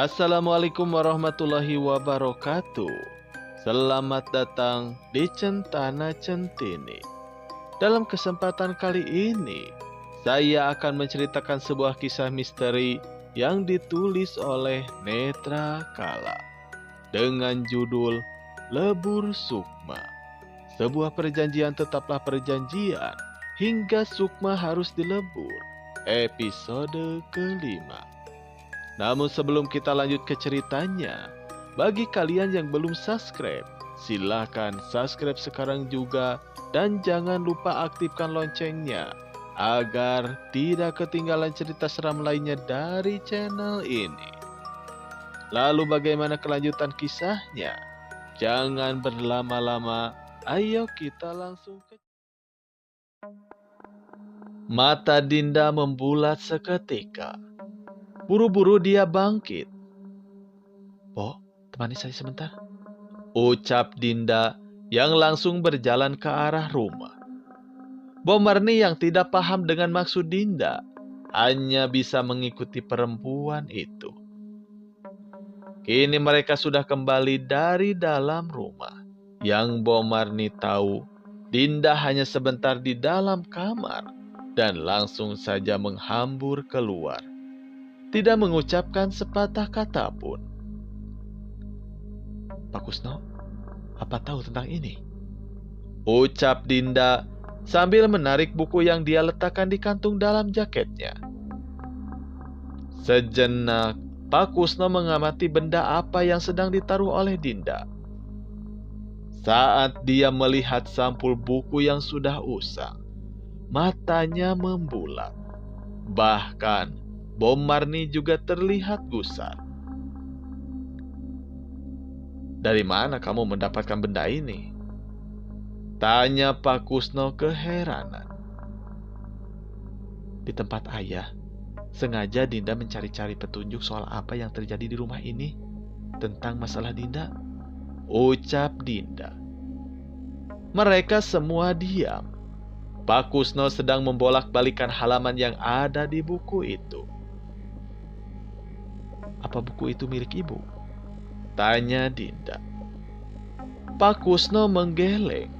Assalamualaikum warahmatullahi wabarakatuh. Selamat datang di Centana Centini. Dalam kesempatan kali ini, saya akan menceritakan sebuah kisah misteri yang ditulis oleh Netra Kala dengan judul Lebur Sukma. Sebuah perjanjian tetaplah perjanjian hingga Sukma harus dilebur. Episode kelima. Namun sebelum kita lanjut ke ceritanya, bagi kalian yang belum subscribe, silakan subscribe sekarang juga dan jangan lupa aktifkan loncengnya agar tidak ketinggalan cerita seram lainnya dari channel ini. Lalu bagaimana kelanjutan kisahnya? Jangan berlama-lama, ayo kita langsung ke... Mata Dinda membulat seketika. Buru-buru dia bangkit. "Po, temani saya sebentar," ucap Dinda yang langsung berjalan ke arah rumah. Bomarni yang tidak paham dengan maksud Dinda hanya bisa mengikuti perempuan itu. Kini mereka sudah kembali dari dalam rumah. Yang Bomarni tahu, Dinda hanya sebentar di dalam kamar dan langsung saja menghambur keluar. Tidak mengucapkan sepatah kata pun. "Pak Kusno, apa tahu tentang ini?" ucap Dinda sambil menarik buku yang dia letakkan di kantung dalam jaketnya. Sejenak, Pak Kusno mengamati benda apa yang sedang ditaruh oleh Dinda. Saat dia melihat sampul buku yang sudah usang, matanya membulat. Bahkan, Bomarni juga terlihat gusar. "Dari mana kamu mendapatkan benda ini?" tanya Pak Kusno keheranan. "Di tempat ayah, sengaja Dinda mencari-cari petunjuk soal apa yang terjadi di rumah ini tentang masalah Dinda," ucap Dinda. Mereka semua diam. Pak Kusno sedang membolak-balikan halaman yang ada di buku itu. "Apa buku itu milik ibu?" tanya Dinda. Pak Kusno menggeleng.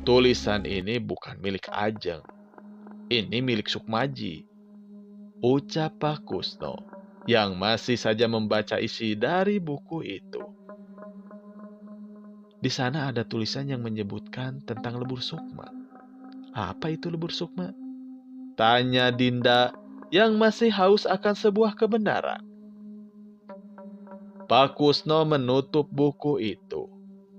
"Tulisan ini bukan milik Ajeng. Ini milik Sukmaji," ucap Pak Kusno yang masih saja membaca isi dari buku itu. "Di sana ada tulisan yang menyebutkan tentang lebur Sukma. Apa itu lebur Sukma?" tanya Dinda yang masih haus akan sebuah kebenaran. Pak Kusno menutup buku itu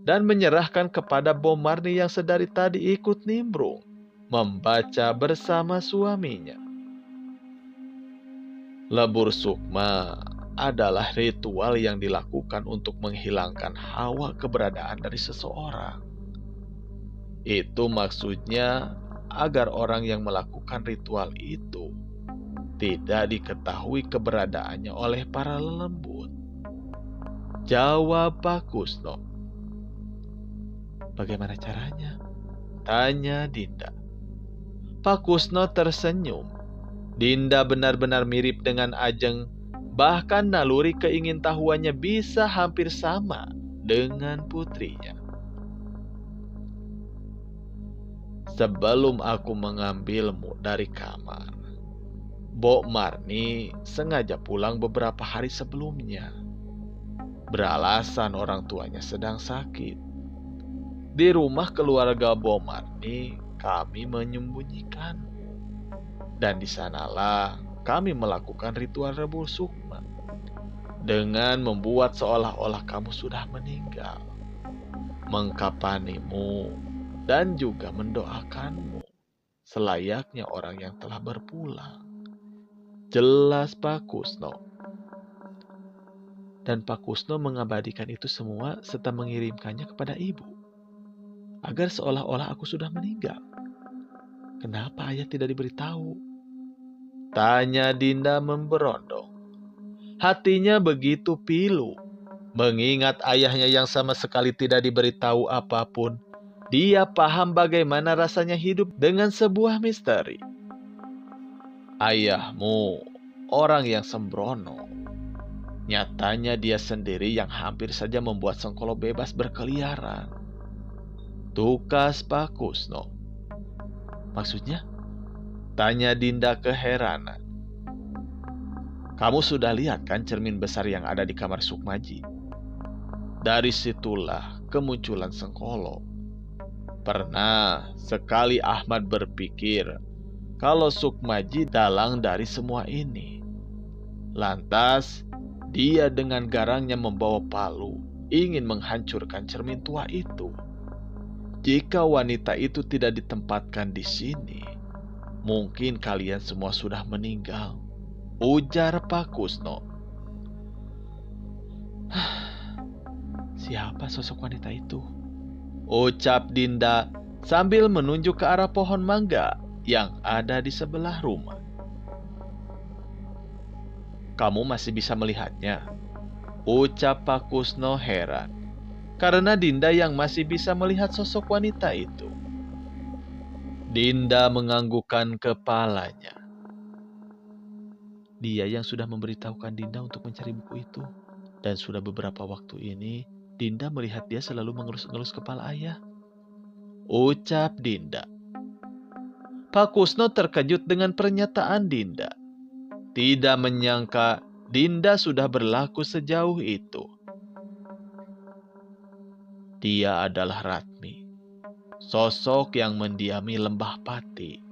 dan menyerahkan kepada Bomarni yang sedari tadi ikut nimbrung membaca bersama suaminya. Lebur Sukma adalah ritual yang dilakukan untuk menghilangkan hawa keberadaan dari seseorang. Itu maksudnya agar orang yang melakukan ritual itu tidak diketahui keberadaannya oleh para lelembut, jawab Pak Kusno. "Bagaimana caranya?" tanya Dinda. Pak Kusno tersenyum. Dinda benar-benar mirip dengan Ajeng, bahkan naluri keingintahuannya bisa hampir sama dengan putrinya. "Sebelum aku mengambilmu dari kamar, Bomarni sengaja pulang beberapa hari sebelumnya. Beralasan orang tuanya sedang sakit. Di rumah keluarga Bomarni, kami menyembunyikan. Dan di sanalah kami melakukan ritual lebur Sukma dengan membuat seolah-olah kamu sudah meninggal, mengkapanimu, dan juga mendoakanmu selayaknya orang yang telah berpulang," jelas Pak Kusno. "Dan Pak Kusno mengabadikan itu semua serta mengirimkannya kepada ibu, agar seolah-olah aku sudah meninggal. Kenapa ayah tidak diberitahu?" tanya Dinda memberondong. Hatinya begitu pilu. Mengingat ayahnya yang sama sekali tidak diberitahu apapun, dia paham bagaimana rasanya hidup dengan sebuah misteri. "Ayahmu orang yang sembrono," Nyatanya dia sendiri yang hampir saja membuat Sengkolo bebas berkeliaran. Tukas Pak Kusno. Maksudnya? Tanya Dinda keheranan. Kamu sudah lihat kan cermin besar yang ada di kamar Sukmaji? Dari situlah kemunculan Sengkolo. Pernah sekali Ahmad berpikir kalau Sukmaji dalang dari semua ini. Lantas, dia dengan garangnya membawa palu, ingin menghancurkan cermin tua itu. Jika wanita itu tidak ditempatkan di sini, mungkin kalian semua sudah meninggal, ujar Pak Kusno. Siapa sosok wanita itu? Ucap Dinda sambil menunjuk ke arah pohon mangga yang ada di sebelah rumah. Kamu masih bisa melihatnya? Ucap Pak Kusno heran, karena Dinda yang masih bisa melihat sosok wanita itu. Dinda menganggukkan kepalanya. Dia yang sudah memberitahukan Dinda untuk mencari buku itu. Dan sudah beberapa waktu ini, Dinda melihat dia selalu mengelus-ngelus kepala ayah. Ucap Dinda. Pak Kusno terkejut dengan pernyataan Dinda. Tidak menyangka Dinda sudah berlaku sejauh itu. Dia adalah Ratmi, sosok yang mendiami Lembah Pati.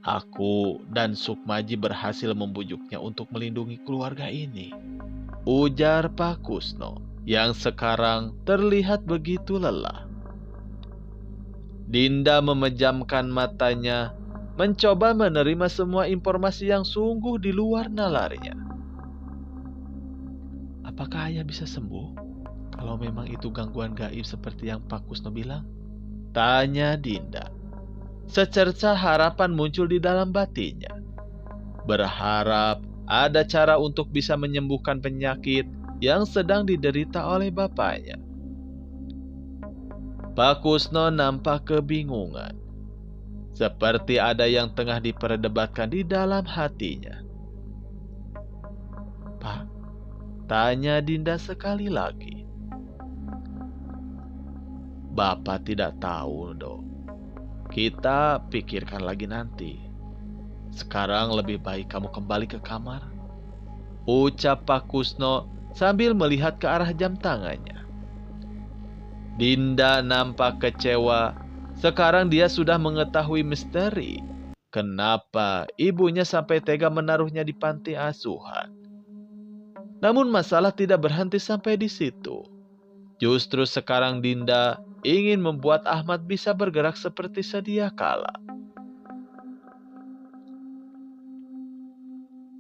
Aku dan Sukmaji berhasil membujuknya untuk melindungi keluarga ini, ujar Pak Kusno, yang sekarang terlihat begitu lelah. Dinda memejamkan matanya, mencoba menerima semua informasi yang sungguh di luar nalarnya. Apakah ayah bisa sembuh kalau memang itu gangguan gaib seperti yang Pak Kusno bilang? Tanya Dinda. Secerca harapan muncul di dalam batinnya. Berharap ada cara untuk bisa menyembuhkan penyakit yang sedang diderita oleh bapaknya. Pak Kusno nampak kebingungan. Seperti ada yang tengah diperdebatkan di dalam hatinya. Pak, tanya Dinda sekali lagi. Bapak tidak tahu, Dok. Kita pikirkan lagi nanti. Sekarang lebih baik kamu kembali ke kamar, ucap Pak Kusno sambil melihat ke arah jam tangannya. Dinda nampak kecewa. Sekarang dia sudah mengetahui misteri. Kenapa ibunya sampai tega menaruhnya di panti asuhan? Namun masalah tidak berhenti sampai di situ. Justru sekarang Dinda ingin membuat Ahmad bisa bergerak seperti sedia kala.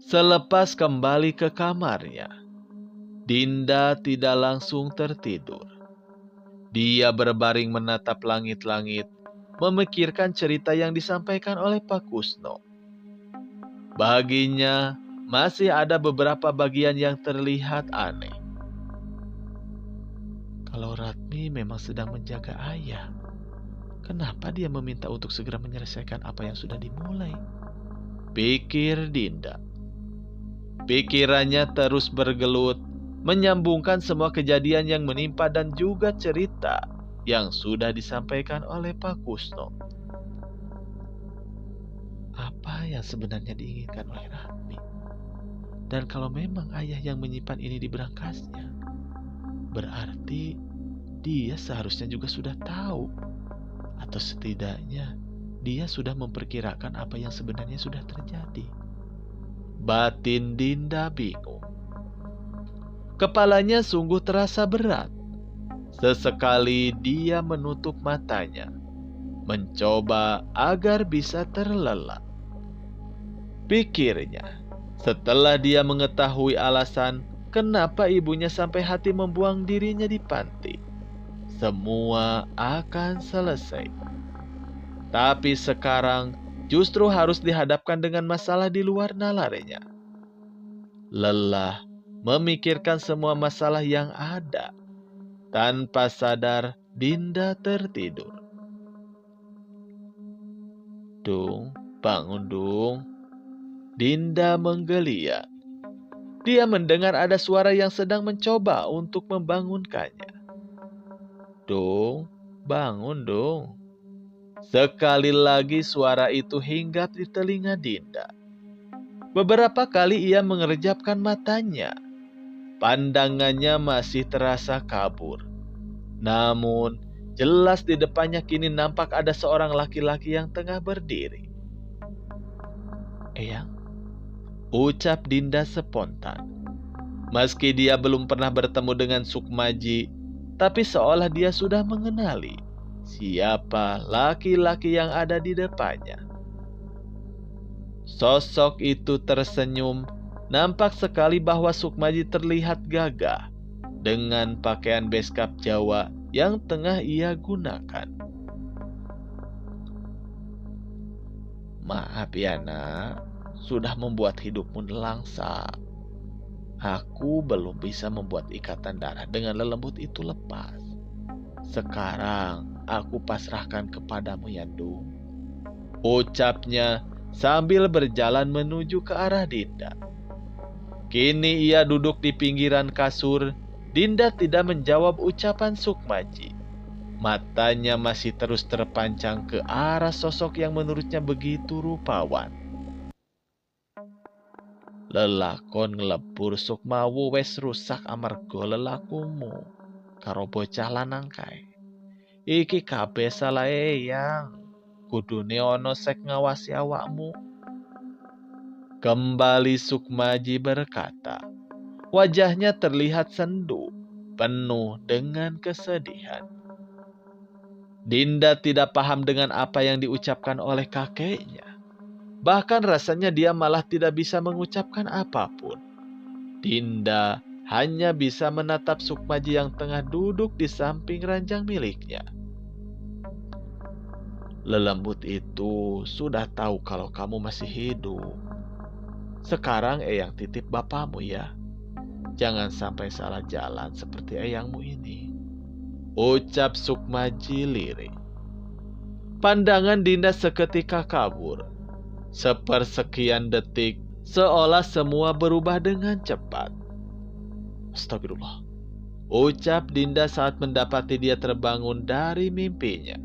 Selepas kembali ke kamarnya, Dinda tidak langsung tertidur. Dia berbaring menatap langit-langit, memikirkan cerita yang disampaikan oleh Pak Kusno. Baginya, masih ada beberapa bagian yang terlihat aneh. Kalau Ratmi memang sedang menjaga ayah, kenapa dia meminta untuk segera menyelesaikan apa yang sudah dimulai? Pikir Dinda. Pikirannya terus bergelut, menyambungkan semua kejadian yang menimpa dan juga cerita yang sudah disampaikan oleh Pak Kusno. Apa yang sebenarnya diinginkan oleh Ratmi? Dan kalau memang ayah yang menyimpan ini di berangkasnya, berarti dia seharusnya juga sudah tahu. Atau setidaknya dia sudah memperkirakan apa yang sebenarnya sudah terjadi. Batin Dinda bingung. Kepalanya sungguh terasa berat. Sesekali dia menutup matanya, mencoba agar bisa terlelap. Pikirnya, setelah dia mengetahui alasan kenapa ibunya sampai hati membuang dirinya di panti, semua akan selesai. Tapi sekarang justru harus dihadapkan dengan masalah di luar nalarnya. Lelah memikirkan semua masalah yang ada. Tanpa sadar, Dinda tertidur. Dung, bangun Dung. Dinda menggeliat. dia mendengar ada suara yang sedang mencoba untuk membangunkannya. "Dong, bangun dong." Sekali lagi suara itu hinggap di telinga Dinda. Beberapa kali ia mengerjapkan matanya. Pandangannya masih terasa kabur. Namun, jelas di depannya kini nampak ada seorang laki-laki yang tengah berdiri. "Eyang," ucap Dinda spontan. Meski dia belum pernah bertemu dengan Sukmaji, tapi seolah dia sudah mengenali siapa laki-laki yang ada di depannya. Sosok itu tersenyum. Nampak sekali bahwa Sukmaji terlihat gagah dengan pakaian beskap Jawa yang tengah ia gunakan. "Maaf ya nak, sudah membuat hidupmu nelangsa. Aku belum bisa membuat ikatan darah dengan lelembut itu lepas. Sekarang aku pasrahkan kepadamu ya Dung," ucapnya sambil berjalan menuju ke arah Dinda. Kini ia duduk di pinggiran kasur. Dinda tidak menjawab ucapan Sukmaji. Matanya masih terus terpancang ke arah sosok yang menurutnya begitu rupawan. "Lelakon ngelebur Sukmawu wes rusak amarga lelakumu karo bocah lanang kae. Iki kabeh salah Eyang. Kudune ana sek ngawasi awakmu." Kembali Sukmaji berkata. Wajahnya terlihat sendu, penuh dengan kesedihan. Dinda tidak paham dengan apa yang diucapkan oleh kakeknya. Bahkan rasanya dia malah tidak bisa mengucapkan apapun. Dinda hanya bisa menatap Sukmaji yang tengah duduk di samping ranjang miliknya. "Lelembut itu sudah tahu kalau kamu masih hidup. Sekarang Eyang titip bapakmu ya. Jangan sampai salah jalan seperti eyangmu ini," ucap Sukmaji lirih. Pandangan Dinda seketika kabur. Sepersekian detik, seolah semua berubah dengan cepat. "Astagfirullah," ucap Dinda saat mendapati dia terbangun dari mimpinya.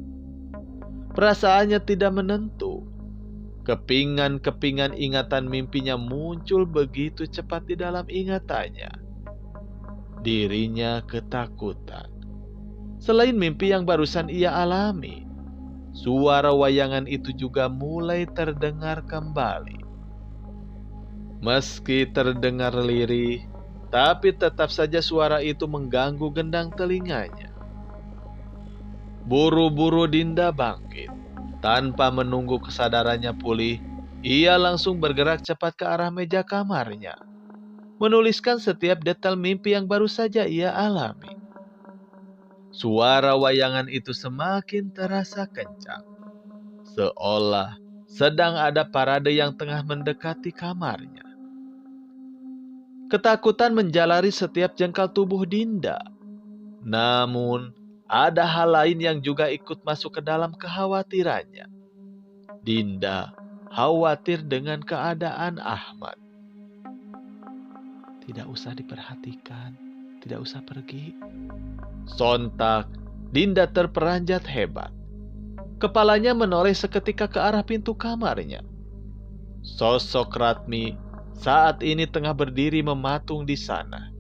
Perasaannya tidak menentu. Kepingan-kepingan ingatan mimpinya muncul begitu cepat di dalam ingatannya. Dirinya ketakutan. Selain mimpi yang barusan ia alami, suara wayangan itu juga mulai terdengar kembali. Meski terdengar lirih, tapi tetap saja suara itu mengganggu gendang telinganya. Buru-buru Dinda bangkit. Tanpa menunggu kesadarannya pulih, ia langsung bergerak cepat ke arah meja kamarnya, menuliskan setiap detail mimpi yang baru saja ia alami. Suara wayangan itu semakin terasa kencang, seolah sedang ada parade yang tengah mendekati kamarnya. Ketakutan menjalari setiap jengkal tubuh Dinda. Namun, ada hal lain yang juga ikut masuk ke dalam kekhawatirannya. Dinda khawatir dengan keadaan Ahmad. "Tidak usah diperhatikan, tidak usah pergi." Sontak, Dinda terperanjat hebat. Kepalanya menoleh seketika ke arah pintu kamarnya. Sosok Ratmi saat ini tengah berdiri mematung di sana.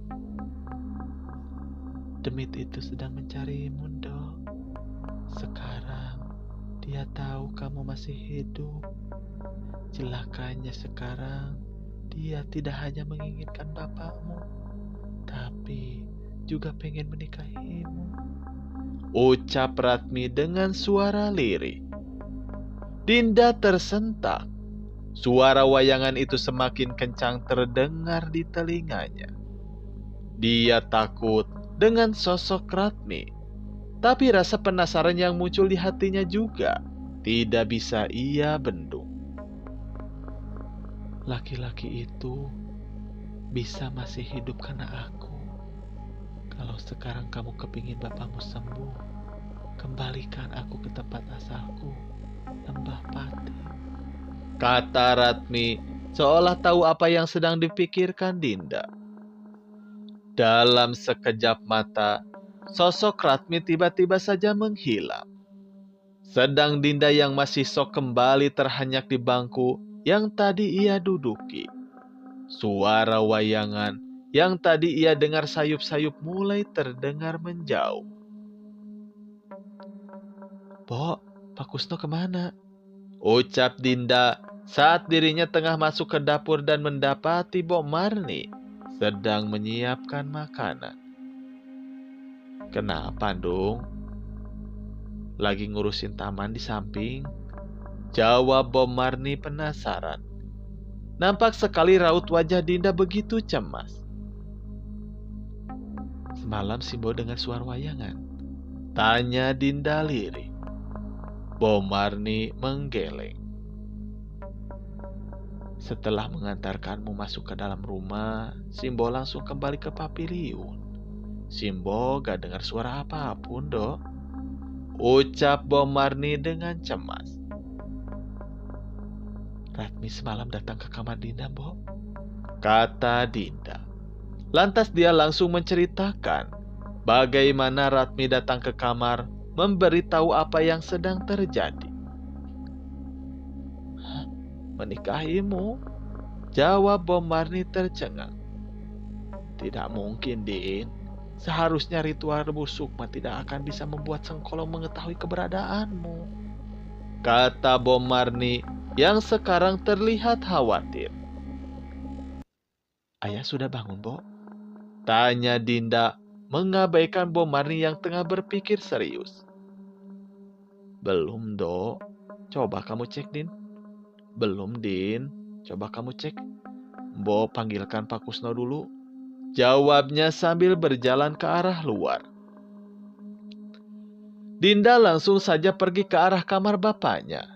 "Demit itu sedang mencarimu, Dok. Sekarang dia tahu kamu masih hidup. Celakanya sekarang dia tidak hanya menginginkan bapakmu, tapi juga pengen menikahimu," ucap Ratmi dengan suara lirih. Dinda tersentak. Suara wayangan itu semakin kencang terdengar di telinganya. Dia takut dengan sosok Ratmi, tapi rasa penasaran yang muncul di hatinya juga tidak bisa ia bendung. "Laki-laki itu bisa masih hidup karena aku. Kalau sekarang kamu kepingin bapakmu sembuh, kembalikan aku ke tempat asalku, Lembah Pati," kata Ratmi seolah tahu apa yang sedang dipikirkan Dinda. Dalam sekejap mata, sosok Ratmi tiba-tiba saja menghilang. Sedang Dinda yang masih sok kembali terhenyak di bangku yang tadi ia duduki. Suara wayangan yang tadi ia dengar sayup-sayup mulai terdengar menjauh. "Pok, Pak Kusno kemana?" ucap Dinda saat dirinya tengah masuk ke dapur dan mendapati Bok Marni sedang menyiapkan makanan. "Kenapa, Dong?" "Lagi ngurusin taman di samping," jawab Bok Marni penasaran. Nampak sekali raut wajah Dinda begitu cemas. "Semalam Simbo dengar suara wayangan?" tanya Dinda lirih. Bok Marni menggeleng. "Setelah mengantarkanmu masuk ke dalam rumah, Simbo langsung kembali ke paviliun. Simbo gak dengar suara apapun, Dok," ucap Bok Marni dengan cemas. "Ratmi semalam datang ke kamar Dinda, Bok," kata Dinda. Lantas dia langsung menceritakan bagaimana Ratmi datang ke kamar memberitahu apa yang sedang terjadi. "Menikahimu?" jawab Bok Marni tercengang. "Tidak mungkin, Din. Seharusnya ritual rebus sukma tidak akan bisa membuat Sengkolo mengetahui keberadaanmu," kata Bok Marni yang sekarang terlihat khawatir. "Ayah sudah bangun, Bok?" tanya Dinda mengabaikan Bok Marni yang tengah berpikir serius. "Belum, Dok. Coba kamu cek, Din." "Belum, Din. Coba kamu cek. Bo panggilkan Pak Kusno dulu," jawabnya sambil berjalan ke arah luar. Dinda langsung saja pergi ke arah kamar bapaknya.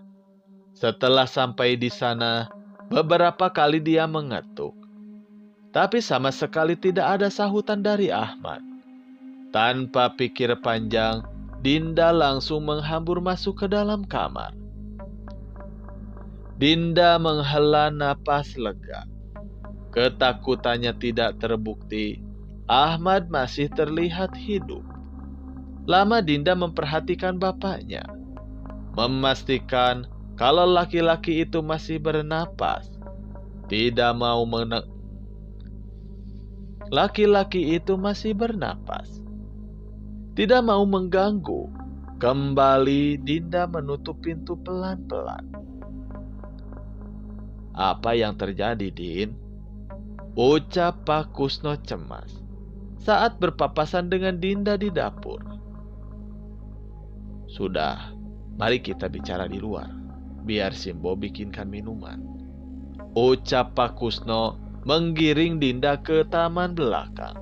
Setelah sampai di sana, beberapa kali dia mengetuk. Tapi sama sekali tidak ada sahutan dari Ahmad. Tanpa pikir panjang, Dinda langsung menghambur masuk ke dalam kamar. Dinda menghela napas lega. Ketakutannya tidak terbukti. Ahmad masih terlihat hidup. Lama Dinda memperhatikan bapaknya, memastikan kalau laki-laki itu masih bernapas. Laki-laki itu masih bernapas. Tidak mau mengganggu. Kembali Dinda menutup pintu pelan-pelan. "Apa yang terjadi, Din?" ucap Pak Kusno cemas saat berpapasan dengan Dinda di dapur. "Sudah, mari kita bicara di luar. Biar Simbo bikinkan minuman," ucap Pak Kusno menggiring Dinda ke taman belakang.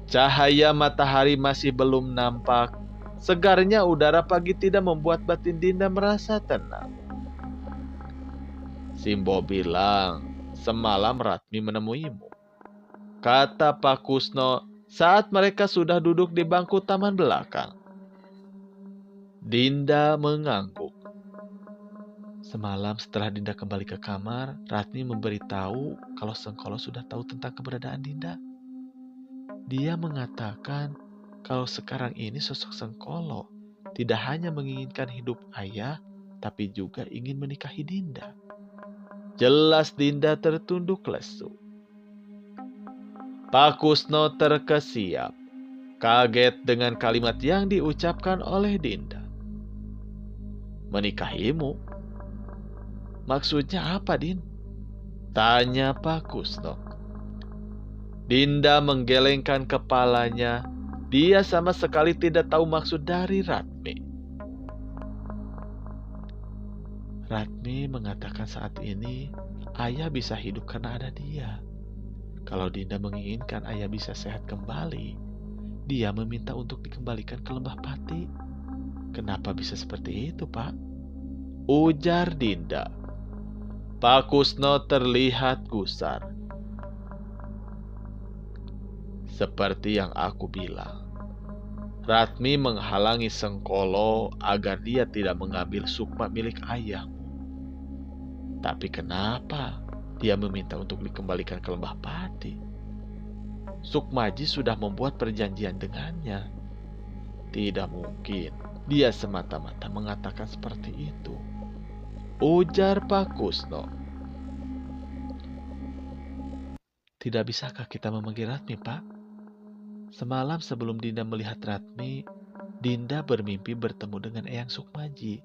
Cahaya matahari masih belum nampak. Segarnya udara pagi tidak membuat batin Dinda merasa tenang. "Simbo bilang semalam Ratmi menemuimu," kata Pak Kusno saat mereka sudah duduk di bangku taman belakang. Dinda mengangguk. "Semalam setelah Dinda kembali ke kamar, Ratmi memberitahu kalau Sengkolo sudah tahu tentang keberadaan Dinda. Dia mengatakan kalau sekarang ini sosok Sengkolo tidak hanya menginginkan hidup ayah, tapi juga ingin menikahi Dinda." Jelas Dinda tertunduk lesu. Pak Kusno terkesiap, kaget dengan kalimat yang diucapkan oleh Dinda. "Menikahimu? Maksudnya apa, Din?" tanya Pak Kusno. Dinda menggelengkan kepalanya. Dia sama sekali tidak tahu maksud dari Ratmi. "Ratmi mengatakan saat ini ayah bisa hidup karena ada dia. Kalau Dinda menginginkan ayah bisa sehat kembali, dia meminta untuk dikembalikan ke Lembah Pati." "Kenapa bisa seperti itu, Pak?" ujar Dinda. Pak Kusno terlihat gusar. "Seperti yang aku bilang, Ratmi menghalangi Sengkolo agar dia tidak mengambil sukma milik ayahmu. Tapi kenapa dia meminta untuk dikembalikan ke Lembah Pati? Sukmaji sudah membuat perjanjian dengannya. Tidak mungkin dia semata-mata mengatakan seperti itu, ujar Pak Kusno. Tidak bisakah kita memanggil Ratmi, Pak? Semalam sebelum Dinda melihat Ratmi, Dinda bermimpi bertemu dengan Eyang Sukmaji.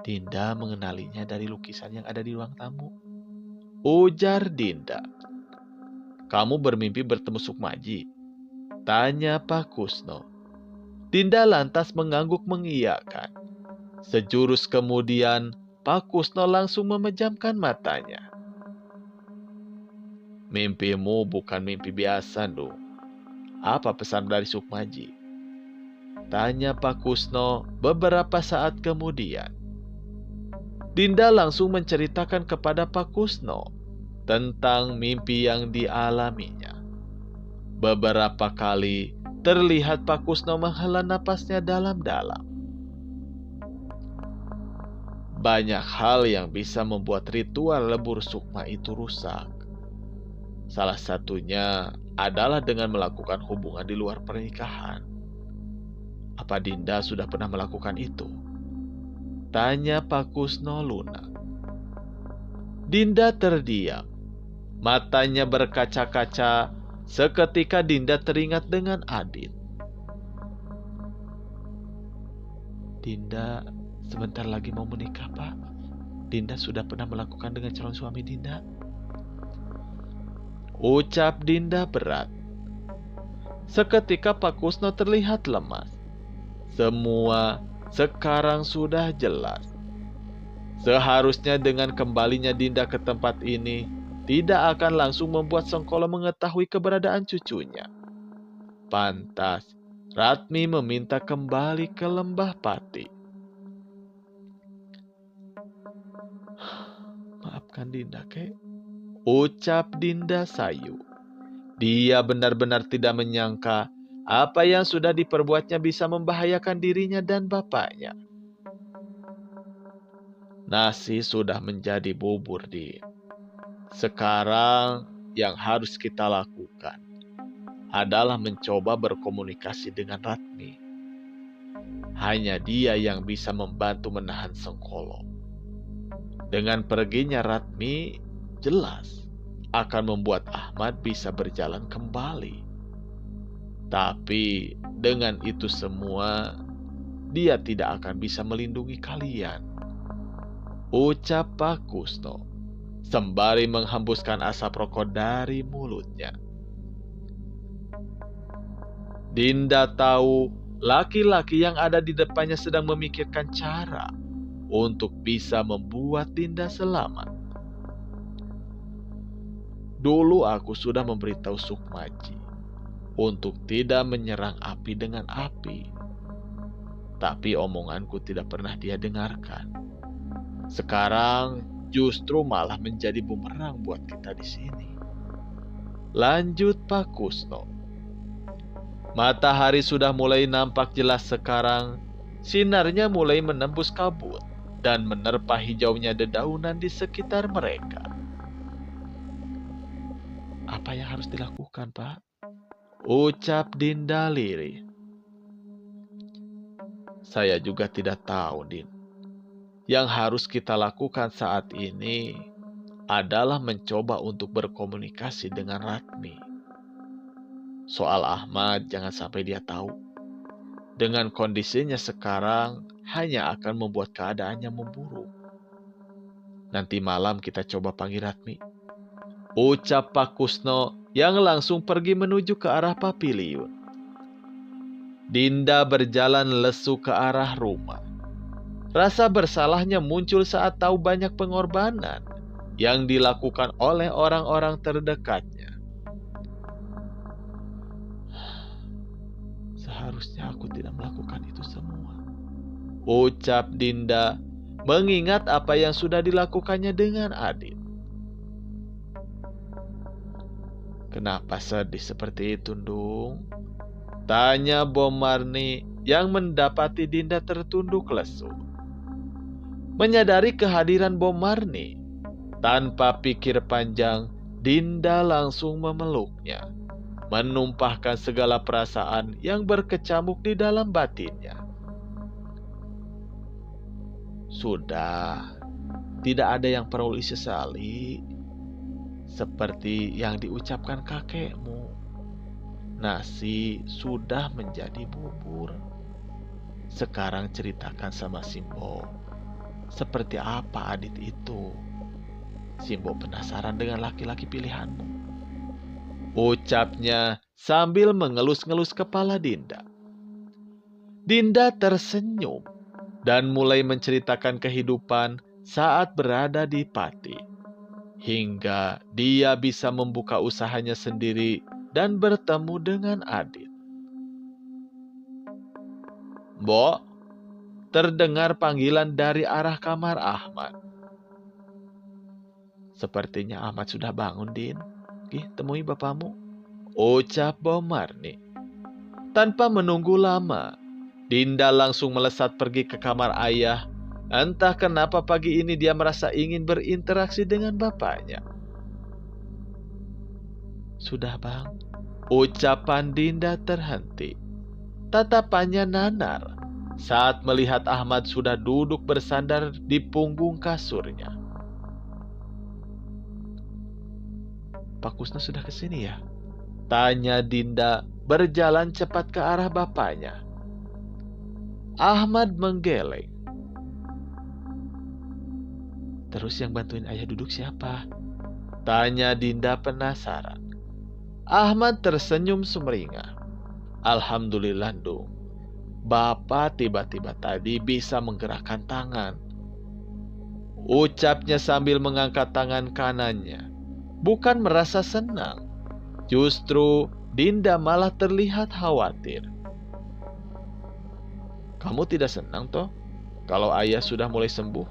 Dinda mengenalinya dari lukisan yang ada di ruang tamu, ujar Dinda. Kamu bermimpi bertemu Sukmaji? Tanya Pak Kusno. Dinda lantas mengangguk mengiyakan. Sejurus kemudian, Pak Kusno langsung memejamkan matanya. Mimpimu bukan mimpi biasa, Ndung. Apa pesan dari Sukmaji? Tanya Pak Kusno beberapa saat kemudian. Dinda langsung menceritakan kepada Pak Kusno tentang mimpi yang dialaminya. Beberapa kali terlihat Pak Kusno menghela napasnya dalam-dalam. Banyak hal yang bisa membuat ritual lebur sukma itu rusak. Salah satunya adalah dengan melakukan hubungan di luar pernikahan. Apa Dinda sudah pernah melakukan itu? Tanya Pak Kusno lunak. Dinda terdiam. Matanya berkaca-kaca. Seketika Dinda teringat dengan Adit. Dinda sebentar lagi mau menikah, Pak. Dinda sudah pernah melakukan dengan calon suami Dinda. Ucap Dinda berat. Seketika Pak Kusno terlihat lemas. Semua sekarang sudah jelas. Seharusnya dengan kembalinya Dinda ke tempat ini, tidak akan langsung membuat Sengkolo mengetahui keberadaan cucunya. Pantas, Ratmi meminta kembali ke Lembah Pati. Maafkan Dinda, Kek. Ucap Dinda sayu. Dia benar-benar tidak menyangka apa yang sudah diperbuatnya bisa membahayakan dirinya dan bapaknya. Nasi sudah menjadi bubur, Din. Sekarang yang harus kita lakukan adalah mencoba berkomunikasi dengan Ratmi. Hanya dia yang bisa membantu menahan Sengkolo. Dengan perginya Ratmi, jelas akan membuat Ahmad bisa berjalan kembali. Tapi dengan itu semua, dia tidak akan bisa melindungi kalian. Ucap Pak Kusno sembari menghembuskan asap rokok dari mulutnya. Dinda tahu laki-laki yang ada di depannya sedang memikirkan cara untuk bisa membuat Dinda selamat. Dulu aku sudah memberitahu Sukmaji untuk tidak menyerang api dengan api. Tapi omonganku tidak pernah dia dengarkan. Sekarang justru malah menjadi bumerang buat kita di sini. Lanjut Pak Kusno. Matahari sudah mulai nampak jelas sekarang. Sinarnya mulai menembus kabut dan menerpa hijaunya dedaunan di sekitar mereka. Apa yang harus dilakukan, Pak? Ucap Dinda lirih. Saya juga tidak tahu, Din. Yang harus kita lakukan saat ini adalah mencoba untuk berkomunikasi dengan Ratmi. Soal Ahmad jangan sampai dia tahu. Dengan kondisinya sekarang hanya akan membuat keadaannya memburuk. Nanti malam kita coba panggil Ratmi. Ucap Pak Kusno yang langsung pergi menuju ke arah Papiliun. Dinda berjalan lesu ke arah rumah. Rasa bersalahnya muncul saat tahu banyak pengorbanan yang dilakukan oleh orang-orang terdekatnya. Seharusnya aku tidak melakukan itu semua, ucap Dinda mengingat apa yang sudah dilakukannya dengan Adit. Kenapa sedih seperti itu, Ndung? Tanya Bom Marni yang mendapati Dinda tertunduk lesu. Menyadari kehadiran Bom Marni, Tanpa pikir panjang, Dinda langsung memeluknya, menumpahkan segala perasaan yang berkecamuk di dalam batinnya. Sudah, tidak ada yang perlu disesali, seperti yang diucapkan kakekmu. Nasi sudah menjadi bubur. Sekarang ceritakan sama Simbo, seperti apa Adit itu. Simbo penasaran dengan laki-laki pilihanmu, ucapnya sambil mengelus-ngelus kepala Dinda. Dinda tersenyum dan mulai menceritakan kehidupan saat berada di Pati, hingga dia bisa membuka usahanya sendiri dan bertemu dengan Adit. "Mbok," terdengar panggilan dari arah kamar Ahmad. "Sepertinya Ahmad sudah bangun, Din. Gih, temui bapakmu," ucap Bomarni. Tanpa menunggu lama, Dinda langsung melesat pergi ke kamar ayah. Entah kenapa pagi ini dia merasa ingin berinteraksi dengan bapaknya. "Sudah, Bang," ucapan Dinda terhenti. Tatapannya nanar saat melihat Ahmad sudah duduk bersandar di punggung kasurnya. "Pak Kusno sudah kesini ya?" tanya Dinda berjalan cepat ke arah bapaknya. Ahmad menggeleng. "Terus yang bantuin ayah duduk siapa?" tanya Dinda penasaran. Ahmad tersenyum sumringah. "Alhamdulillah, Dong. Bapak tiba-tiba tadi bisa menggerakkan tangan," ucapnya sambil mengangkat tangan kanannya. Bukan merasa senang, justru Dinda malah terlihat khawatir. "Kamu tidak senang toh kalau ayah sudah mulai sembuh?"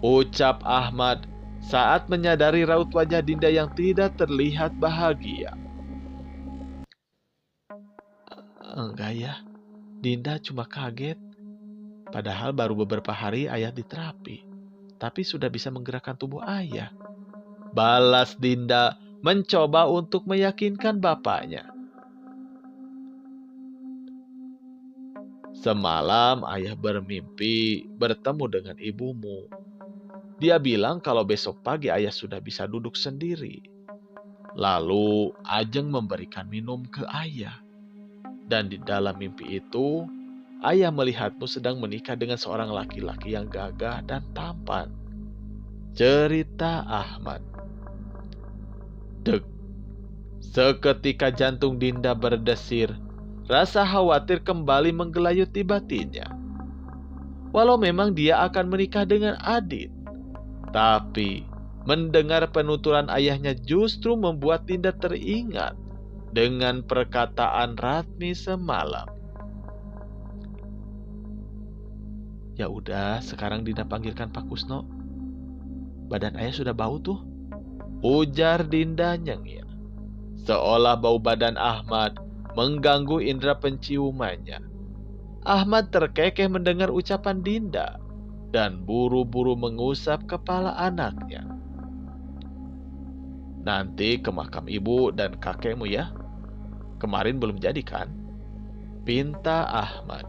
ucap Ahmad saat menyadari raut wajah Dinda yang tidak terlihat bahagia. "Enggak ya, Dinda cuma kaget. Padahal baru beberapa hari ayah di terapi, tapi sudah bisa menggerakkan tubuh ayah," balas Dinda mencoba untuk meyakinkan bapaknya. "Semalam ayah bermimpi bertemu dengan ibumu. Dia bilang kalau besok pagi ayah sudah bisa duduk sendiri. Lalu Ajeng memberikan minum ke ayah. Dan di dalam mimpi itu, ayah melihatmu sedang menikah dengan seorang laki-laki yang gagah dan tampan," cerita Ahmad. Dek, seketika jantung Dinda berdesir. Rasa khawatir kembali menggelayut di batinnya. Walau memang dia akan menikah dengan Adit, tapi mendengar penuturan ayahnya justru membuat Dinda teringat dengan perkataan Ratmi semalam. "Ya udah, sekarang Dinda panggilkan Pak Kusno. Badan ayah sudah bau tuh," ujar Dinda nyengir, seolah bau badan Ahmad mengganggu indera penciumannya. Ahmad terkekeh mendengar ucapan Dinda dan buru-buru mengusap kepala anaknya. "Nanti ke makam ibu dan kakekmu ya. Kemarin belum jadi kan?" pinta Ahmad.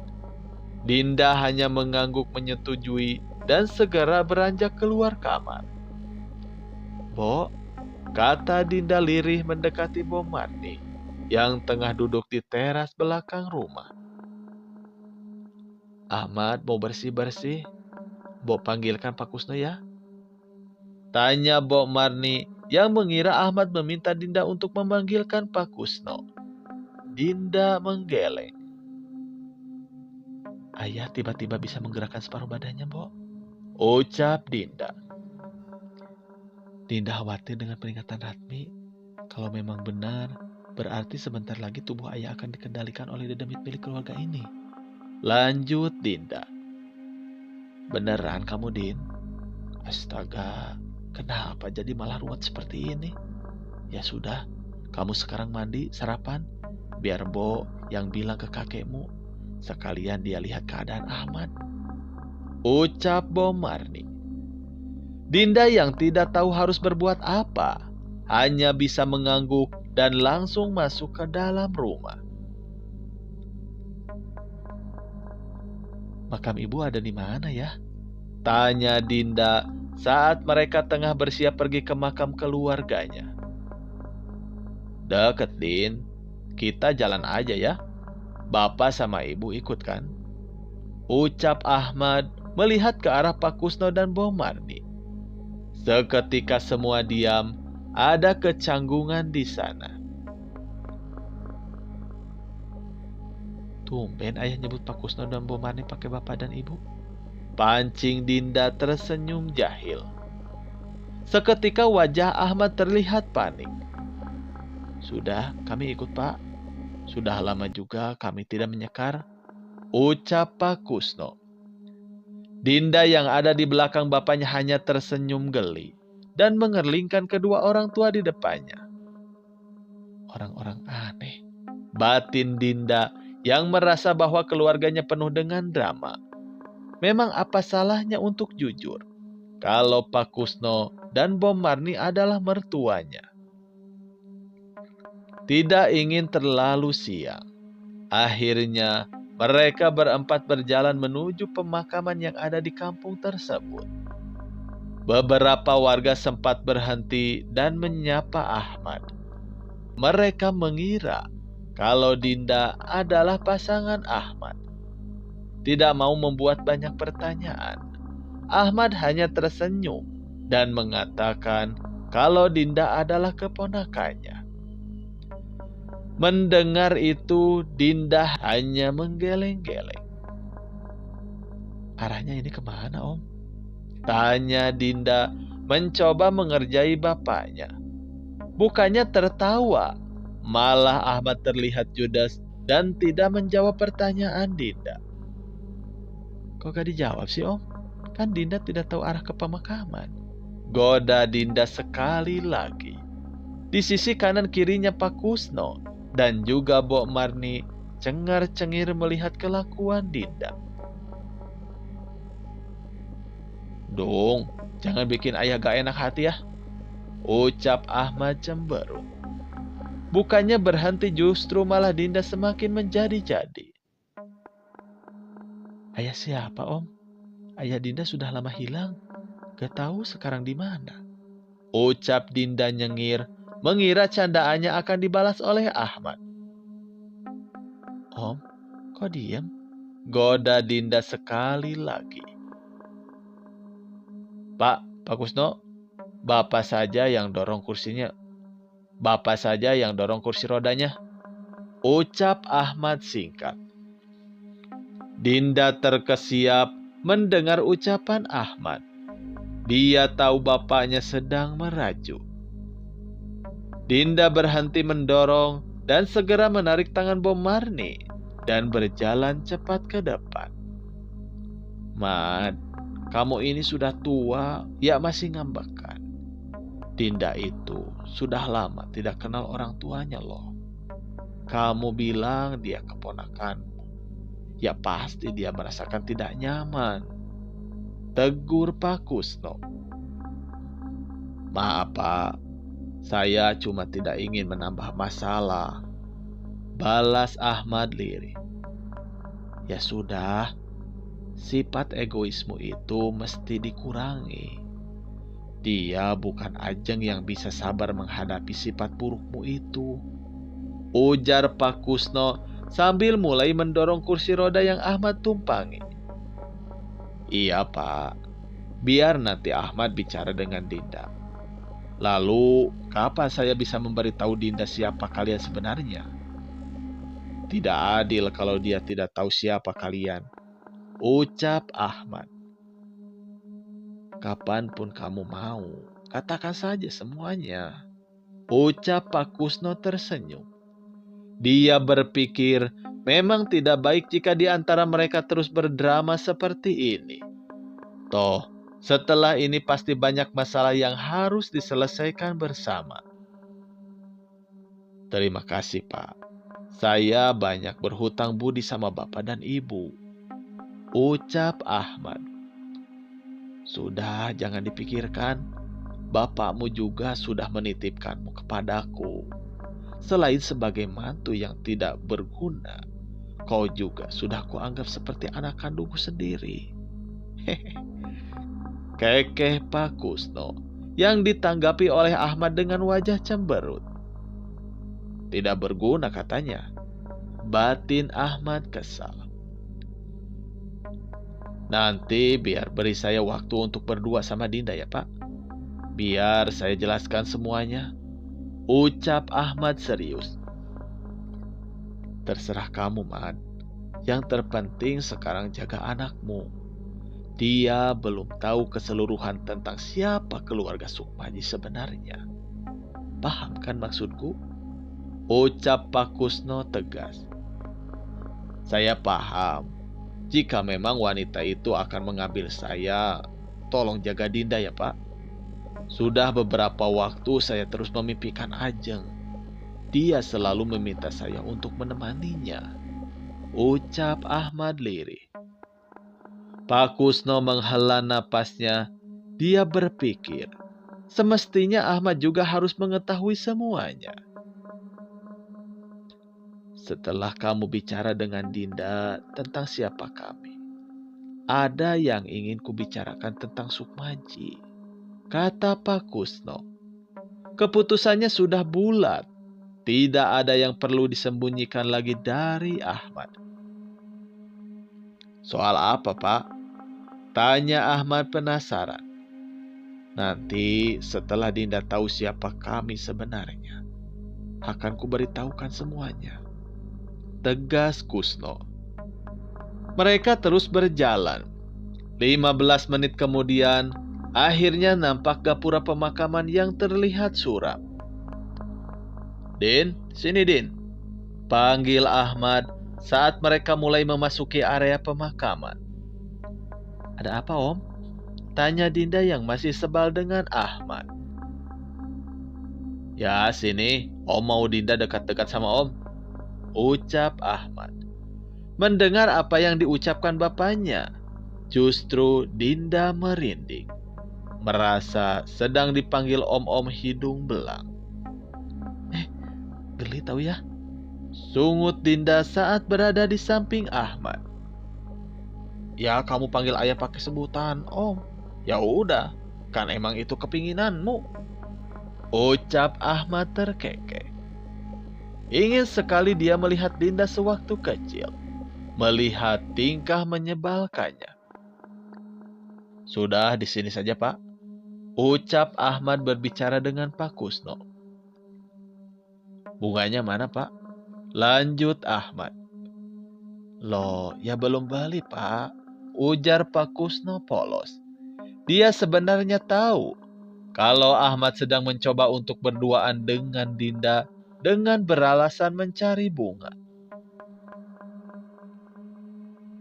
Dinda hanya mengangguk menyetujui dan segera beranjak keluar kamar. "Bo," kata Dinda lirih mendekati Bomarni yang tengah duduk di teras belakang rumah. "Ahmad mau bersih-bersih. Bo panggilkan Pak Kusno ya?" tanya Bomarni yang mengira Ahmad meminta Dinda untuk memanggilkan Pak Kusno. Dinda menggeleng. "Ayah tiba-tiba bisa menggerakkan separuh badannya, Bo," ucap Dinda. Dinda khawatir dengan peringatan Ratmi. Kalau memang benar, berarti sebentar lagi tubuh ayah akan dikendalikan oleh dedemit milik keluarga ini, lanjut Dinda. "Beneran kamu, Din? Astaga, kenapa jadi malah ruwet seperti ini? Ya sudah, kamu sekarang mandi, sarapan. Biar Bo yang bilang ke kakekmu. Sekalian dia lihat keadaan Ahmad," ucap Bomarni. Dinda yang tidak tahu harus berbuat apa, hanya bisa mengangguk dan langsung masuk ke dalam rumah. "Makam ibu ada di mana ya?" tanya Dinda saat mereka tengah bersiap pergi ke makam keluarganya. "Deket, Din. Kita jalan aja ya. Bapak sama ibu ikut kan?" ucap Ahmad melihat ke arah Pak Kusno dan Bom Marni. Seketika semua diam, ada kecanggungan di sana. "Tumben ayah nyebut Pak Kusno dan Bom Marni pakai bapak dan ibu," pancing Dinda tersenyum jahil. Seketika wajah Ahmad terlihat panik. "Sudah, kami ikut Pak. Sudah lama juga kami tidak menyekar," ucap Pak Kusno. Dinda yang ada di belakang bapaknya hanya tersenyum geli dan mengerlingkan kedua orang tua di depannya. "Orang-orang aneh," batin Dinda yang merasa bahwa keluarganya penuh dengan drama. Memang apa salahnya untuk jujur kalau Pak Kusno dan Bom Marni adalah mertuanya? Tidak ingin terlalu siang, akhirnya mereka berempat berjalan menuju pemakaman yang ada di kampung tersebut. Beberapa warga sempat berhenti dan menyapa Ahmad. Mereka mengira kalau Dinda adalah pasangan Ahmad. Tidak mau membuat banyak pertanyaan, Ahmad hanya tersenyum dan mengatakan kalau Dinda adalah keponakannya. Mendengar itu, Dinda hanya menggeleng-geleng. "Arahnya ini kemana, Om?" tanya Dinda mencoba mengerjai bapaknya. Bukannya tertawa, malah Ahmad terlihat judes dan tidak menjawab pertanyaan Dinda. "Kok gak dijawab sih, Om? Kan Dinda tidak tahu arah ke pemakaman," goda Dinda sekali lagi. Di sisi kanan kirinya Pak Kusno dan juga Bok Marni cengar-cengir melihat kelakuan Dinda. "Dong, jangan bikin ayah gak enak hati ya," ucap Ahmad cemberut. Bukannya berhenti, justru malah Dinda semakin menjadi-jadi. "Ayah siapa, Om? Ayah Dinda sudah lama hilang. Gak tahu sekarang di mana," ucap Dinda nyengir, mengira candaannya akan dibalas oleh Ahmad. "Om, kok diam?" goda Dinda sekali lagi. Pak Kusno, Bapak saja yang dorong kursinya. Bapak saja yang dorong kursi rodanya," ucap Ahmad singkat. Dinda terkesiap mendengar ucapan Ahmad. Dia tahu bapaknya sedang merajuk. Dinda berhenti mendorong dan segera menarik tangan Bom Marni dan berjalan cepat ke depan. "Mad, kamu ini sudah tua, ya masih ngambekan. Dinda itu sudah lama tidak kenal orang tuanya loh. Kamu bilang dia keponakanmu. Ya pasti dia merasakan tidak nyaman," tegur Pak Kusno. "Maaf Pak, saya cuma tidak ingin menambah masalah," balas Ahmad lirih. "Ya sudah, sifat egoismu itu mesti dikurangi. Dia bukan Ajeng yang bisa sabar menghadapi sifat burukmu itu," ujar Pak Kusno sambil mulai mendorong kursi roda yang Ahmad tumpangi. "Iya Pak, biar nanti Ahmad bicara dengan Dinda. Lalu kapan saya bisa memberitahu Dinda siapa kalian sebenarnya? Tidak adil kalau dia tidak tahu siapa kalian," ucap Ahmad. "Kapanpun kamu mau, katakan saja semuanya," ucap Pak Kusno tersenyum. Dia berpikir memang tidak baik jika di antara mereka terus berdrama seperti ini. Toh, setelah ini pasti banyak masalah yang harus diselesaikan bersama. "Terima kasih Pak. Saya banyak berhutang budi sama Bapak dan Ibu," ucap Ahmad. Sudah, jangan dipikirkan. Bapakmu juga sudah menitipkanmu kepadaku. Selain sebagai mantu yang tidak berguna, kau juga sudah kuanggap seperti anak kandungku sendiri. Hehe. Kekeh Pak Kusno yang ditanggapi oleh Ahmad dengan wajah cemberut. Tidak berguna katanya. Batin Ahmad kesal. Nanti biar beri saya waktu untuk berdua sama Dinda ya Pak. Biar saya jelaskan semuanya. Ucap Ahmad serius. Terserah kamu, Mad. Yang terpenting sekarang jaga anakmu. Dia belum tahu keseluruhan tentang siapa keluarga Sukmaji sebenarnya. Paham kan maksudku? Ucap Pak Kusno tegas. Saya paham. Jika memang wanita itu akan mengambil saya, tolong jaga Dinda ya Pak. Sudah beberapa waktu saya terus memimpikan Ajeng. Dia selalu meminta saya untuk menemaninya. Ucap Ahmad lirih. Pak Kusno menghela napasnya. Dia berpikir, semestinya Ahmad juga harus mengetahui semuanya. Setelah kamu bicara dengan Dinda tentang siapa kami, ada yang ingin kubicarakan tentang Sukmaji, kata Pak Kusno. Keputusannya sudah bulat. Tidak ada yang perlu disembunyikan lagi dari Ahmad. Soal apa, Pak? Tanya Ahmad penasaran. Nanti setelah Dinda tahu siapa kami sebenarnya, akan kuberitahukan semuanya. Tegas Kusno. Mereka terus berjalan. 15 menit kemudian, akhirnya nampak gapura pemakaman yang terlihat suram. Din, sini Din. Panggil Ahmad saat mereka mulai memasuki area pemakaman. Ada apa, Om? Tanya Dinda yang masih sebal dengan Ahmad. Ya, sini. Om mau Dinda dekat-dekat sama Om. Ucap Ahmad. Mendengar apa yang diucapkan bapaknya, justru Dinda merinding. Merasa sedang dipanggil om-om hidung belang. Geli tahu ya? Sungut Dinda saat berada di samping Ahmad. Ya kamu panggil ayah pakai sebutan om. Ya udah, kan emang itu kepinginanmu. Ucap Ahmad terkekeh. Ingin sekali dia melihat Dinda sewaktu kecil. Melihat tingkah menyebalkannya. Sudah di sini saja Pak. Ucap Ahmad berbicara dengan Pak Kusno. Bunganya mana Pak? Lanjut Ahmad. Loh, ya belum balik Pak. Ujar Pak Kusno polos. Dia sebenarnya tahu kalau Ahmad sedang mencoba untuk berduaan dengan Dinda dengan beralasan mencari bunga.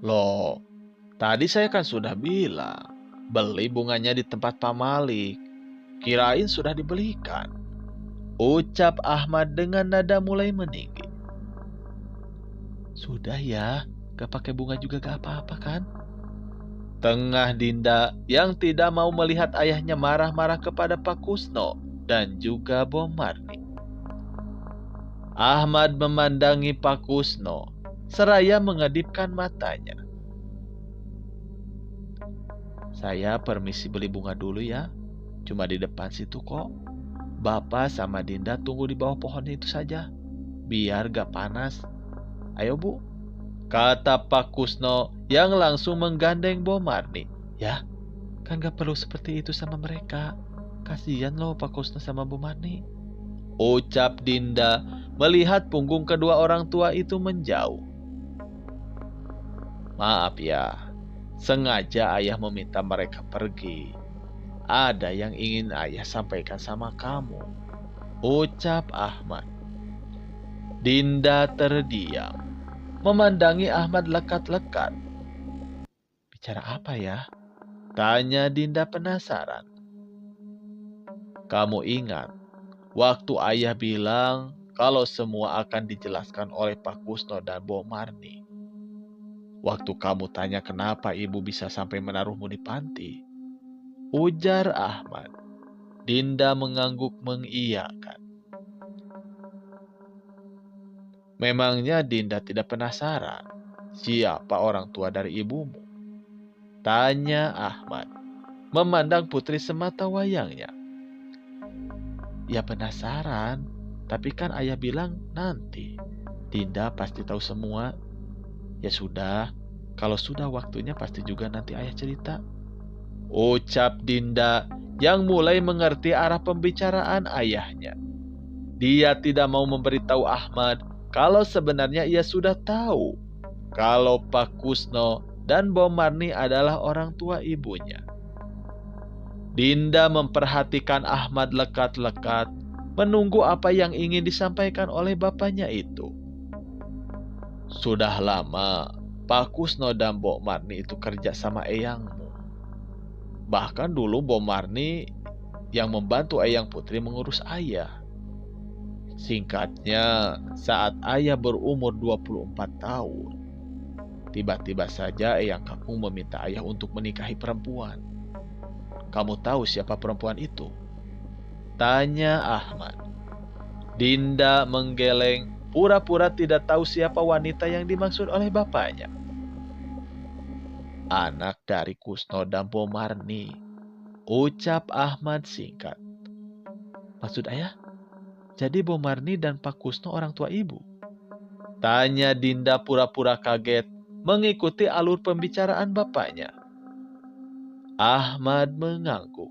Loh, tadi saya kan sudah bilang, beli bunganya di tempat Pak Malik. Kirain sudah dibelikan. Ucap Ahmad dengan nada mulai meninggi. Sudah ya, gak pakai bunga juga gak apa-apa kan? Tengah Dinda yang tidak mau melihat ayahnya marah-marah kepada Pak Kusno dan juga Bom Marni. Ahmad memandangi Pak Kusno seraya mengedipkan matanya. Saya permisi beli bunga dulu ya. Cuma di depan situ kok. Bapak sama Dinda tunggu di bawah pohon itu saja. Biar gak panas. Ayo Bu. Kata Pak Kusno yang langsung menggandeng Bom Marni. Ya, kan gak perlu seperti itu sama mereka. Kasihan loh Pak Kusno sama Bu Marni. Ucap Dinda melihat punggung kedua orang tua itu menjauh. Maaf ya, sengaja ayah meminta mereka pergi. Ada yang ingin ayah sampaikan sama kamu. Ucap Ahmad. Dinda terdiam, memandangi Ahmad lekat-lekat. Bicara apa ya? Tanya Dinda penasaran. Kamu ingat, waktu ayah bilang kalau semua akan dijelaskan oleh Pak Kusno dan Bom Marni. Waktu kamu tanya kenapa ibu bisa sampai menaruhmu di panti. ujar Ahmad. Dinda mengangguk mengiyakan. Memangnya Dinda tidak penasaran siapa orang tua dari ibumu? Tanya Ahmad, memandang putri semata wayangnya. Ya penasaran, tapi kan ayah bilang nanti. Dinda pasti tahu semua. Ya sudah, kalau sudah waktunya pasti juga nanti ayah cerita. Ucap Dinda yang mulai mengerti arah pembicaraan ayahnya. Dia tidak mau memberitahu Ahmad kalau sebenarnya ia sudah tahu kalau Pak Kusno dan Bom Marni adalah orang tua ibunya. Dinda memperhatikan Ahmad lekat-lekat, menunggu apa yang ingin disampaikan oleh bapaknya itu. Sudah lama Pak Kusno dan Bom Marni itu kerja sama eyangmu. Bahkan dulu Bom Marni yang membantu eyang putri mengurus ayah. Singkatnya, saat ayah berumur 24 tahun, tiba-tiba saja eyang kakung meminta ayah untuk menikahi perempuan. Kamu tahu siapa perempuan itu? Tanya Ahmad. Dinda menggeleng, pura-pura tidak tahu siapa wanita yang dimaksud oleh bapaknya. Anak dari Kusno dan Bom Marni, ucap Ahmad singkat. Maksud ayah? Jadi Bom Marni dan Pak Kusno orang tua ibu? Tanya Dinda pura-pura kaget mengikuti alur pembicaraan bapaknya. Ahmad mengangguk.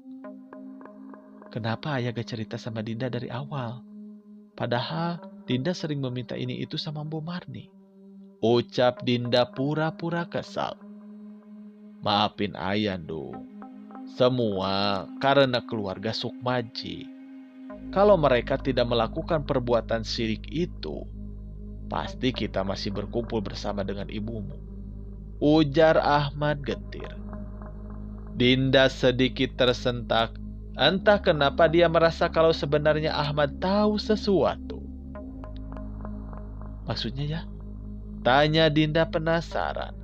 Kenapa ayah gak cerita sama Dinda dari awal? Padahal Dinda sering meminta ini itu sama Bom Marni. Ucap Dinda pura-pura kesal. Maafin ayah dong. Semua karena keluarga Sukmaji. Kalau mereka tidak melakukan perbuatan syirik itu, pasti kita masih berkumpul bersama dengan ibumu. Ujar Ahmad getir. Dinda sedikit tersentak. Entah kenapa dia merasa kalau sebenarnya Ahmad tahu sesuatu. Maksudnya ya? Tanya Dinda penasaran.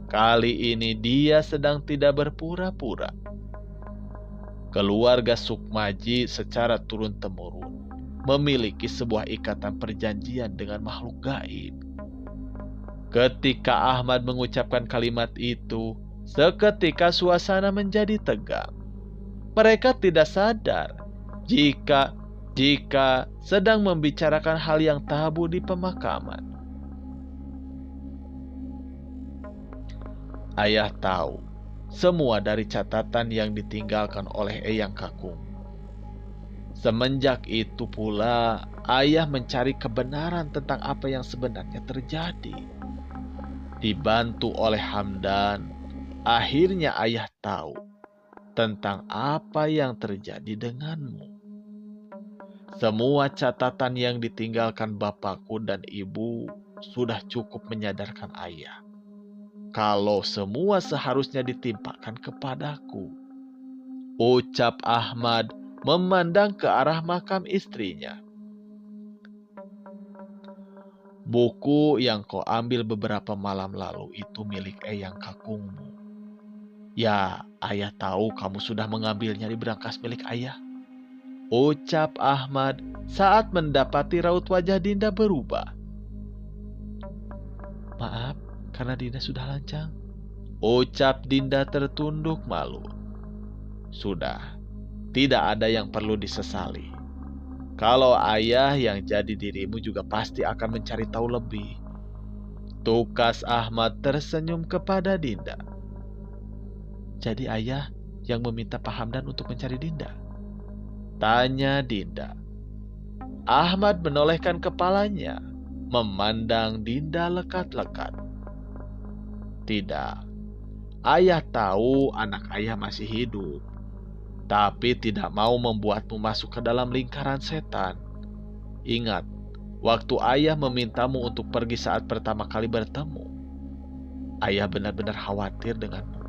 Kali ini dia sedang tidak berpura-pura. Keluarga Sukmaji secara turun-temurun memiliki sebuah ikatan perjanjian dengan makhluk gaib. Ketika Ahmad mengucapkan kalimat itu, seketika suasana menjadi tegang. Mereka tidak sadar jika sedang membicarakan hal yang tabu di pemakaman. Ayah tahu semua dari catatan yang ditinggalkan oleh eyang kakung. Semenjak itu pula, ayah mencari kebenaran tentang apa yang sebenarnya terjadi. Dibantu oleh Hamdan, akhirnya ayah tahu tentang apa yang terjadi denganmu. Semua catatan yang ditinggalkan bapakku dan ibu sudah cukup menyadarkan ayah kalau semua seharusnya ditimpakan kepadaku. Ucap Ahmad memandang ke arah makam istrinya. Buku yang kau ambil beberapa malam lalu itu milik eyang kakungmu. Ya, ayah tahu kamu sudah mengambilnya di berangkas milik ayah. Ucap Ahmad saat mendapati raut wajah Dinda berubah. Maaf, karena Dinda sudah lancang. Ucap Dinda tertunduk malu. Sudah, tidak ada yang perlu disesali. Kalau ayah yang jadi dirimu juga pasti akan mencari tahu lebih. Tukas Ahmad tersenyum kepada Dinda. Jadi ayah yang meminta Pak Hamdan untuk mencari Dinda? Tanya Dinda. Ahmad menolehkan kepalanya, memandang Dinda lekat-lekat. Tidak, ayah tahu anak ayah masih hidup, tapi tidak mau membuatmu masuk ke dalam lingkaran setan. Ingat, waktu ayah memintamu untuk pergi saat pertama kali bertemu, ayah benar-benar khawatir denganmu.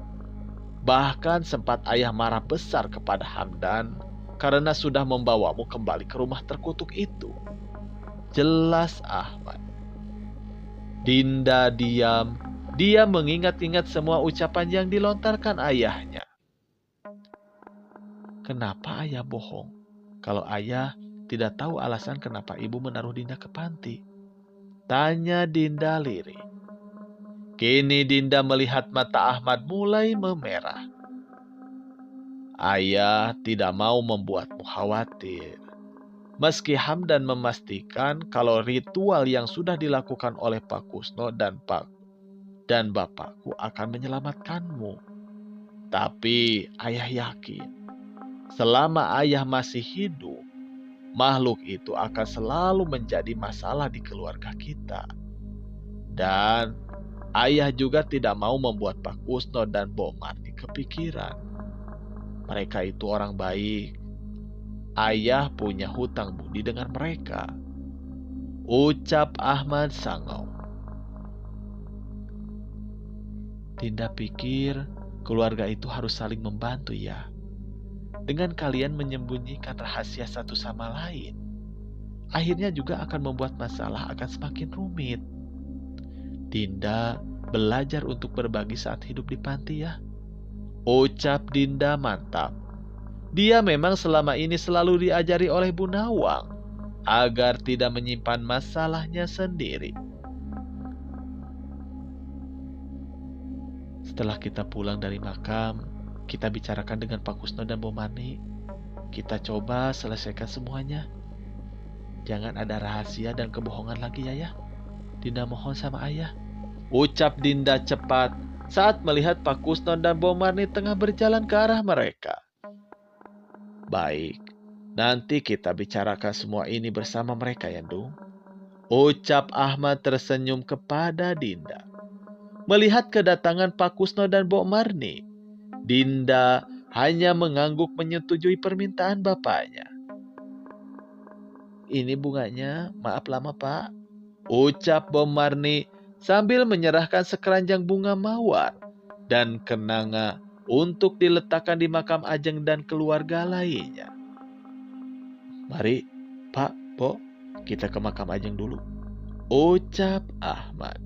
Bahkan sempat ayah marah besar kepada Hamdan karena sudah membawamu kembali ke rumah terkutuk itu. Jelas Ahmad. Dinda diam. Dia mengingat-ingat semua ucapan yang dilontarkan ayahnya. kenapa ayah bohong? Kalau ayah tidak tahu alasan kenapa ibu menaruh Dinda ke panti. Tanya Dinda lirih. Kini Dinda melihat mata Ahmad mulai memerah. Ayah tidak mau membuatmu khawatir. Meski Hamdan memastikan kalau ritual yang sudah dilakukan oleh Pak Kusno dan bapakku akan menyelamatkanmu. Tapi ayah yakin, selama ayah masih hidup, makhluk itu akan selalu menjadi masalah di keluarga kita. Dan ayah juga tidak mau membuat Pak Kusno dan Mbok Marni kepikiran. Mereka itu orang baik. Ayah punya hutang budi dengan mereka. Ucap Ahmad Sangau. Dinda pikir keluarga itu harus saling membantu ya. Dengan kalian menyembunyikan rahasia satu sama lain, akhirnya juga akan membuat masalah akan semakin rumit. Dinda belajar untuk berbagi saat hidup di panti ya. Ucap Dinda mantap. Dia memang selama ini selalu diajari oleh Bu Nawang agar tidak menyimpan masalahnya sendiri. Setelah kita pulang dari makam, kita bicarakan dengan Pak Kusno dan Bu Marni. Kita coba selesaikan semuanya. Jangan ada rahasia dan kebohongan lagi ya. Dinda mohon sama ayah. Ucap Dinda cepat saat melihat Pak Kusno dan Bu Marni tengah berjalan ke arah mereka. Baik, nanti kita bicarakan semua ini bersama mereka ya, Dung. Ucap Ahmad tersenyum kepada Dinda. Melihat kedatangan Pak Kusno dan Mbok Marni, Dinda hanya mengangguk menyetujui permintaan bapaknya. Ini bunganya, maaf lama Pak. Ucap Mbok Marni sambil menyerahkan sekeranjang bunga mawar dan kenanga untuk diletakkan di makam Ajeng dan keluarga lainnya. Mari, Pak, Bo, kita ke makam Ajeng dulu. Ucap Ahmad.